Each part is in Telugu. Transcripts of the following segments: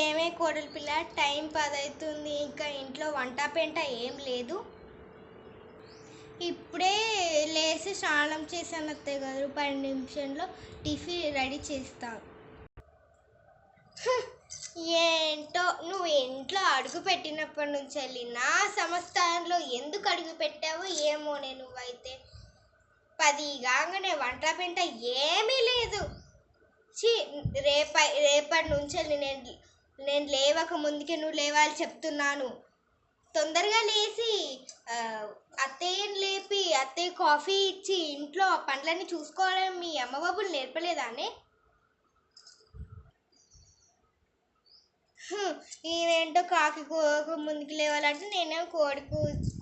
ఏమే కోడలి పిల్ల, టైం 10 అవుతుంది, ఇంకా ఇంట్లో వంట పెంట ఏం లేదు. ఇప్పుడే లేచి స్నానం చేశాను అత్తయ్య గారు. 10 నిమిషంలో టిఫిన్ రెడీ చేస్తాను. ఏంటో నువ్వు ఇంట్లో అడుగు పెట్టినప్పటి నుంచి వెళ్ళి నా సంస్థానంలో ఎందుకు అడుగు పెట్టావో ఏమోనే. నువ్వైతే 10 కాగానే వంట పెంట ఏమీ లేదు. రేపటి నుంచి నేను లేవక ముందుకే నువ్వు లేవాలి చెప్తున్నాను. తొందరగా లేచి అత్తయ్యని లేపి అత్తయ్య కాఫీ ఇచ్చి ఇంట్లో పనులన్నీ చూసుకోవడం మీ అమ్మ బాబులు నేర్పలేదానే? ఈయనేంటో కాకి కూయక ముందుకు లేవాలంటే నేనేమో కోడి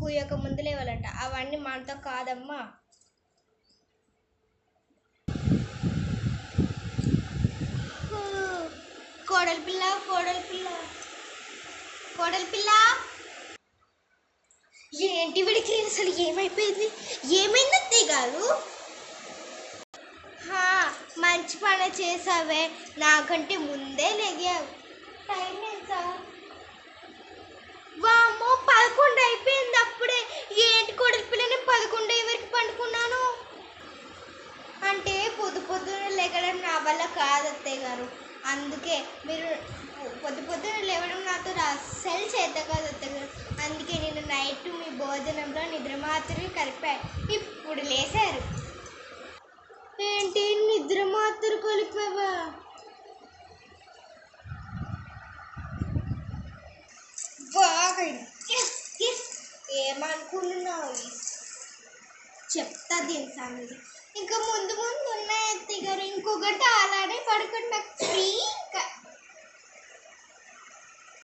కూయక ముందు లేవాలంట. అవన్నీ మనతో కాదమ్మా. కోడలి పిల్ల కోడలి పిల్ల కోడలి పిల్ల, ఏంటి వీడికి అసలు ఏమైపోయింది? ఏమైంది అత్తయ్య గారు? మంచి పని చేసావే, నాకంటే ముందే లేగావు. టైం ఎంత? వామ్మో 11 అయిపోయింది అప్పుడే. ఏంటి కోడలి పిల్ల, నేను 11 వరకు పండుకున్నాను. అంటే పొద్దున లేగడం నా వల్ల కాదు అత్తయ్య గారు. అందుకే మీరు పొద్దున లేవడం నాతో అస్సలు చేత కాదు అత్తయ్య గారు. అందుకే నేను నైట్ మీ భోజనంలో నిద్ర మాత్రమే కలిపా. ఇప్పుడు లేచారు. ఏంటి నిద్ర మాత్రం కలిపావా? బాగా ఏమనుకుంటున్నావు? చెప్తా దీని సంగతి. ఇంకా ముందు ఉన్నాయి అత్తయ్య గారు. ఇంకొకటి అలానే పడుకుని నాకు ఫ్రీ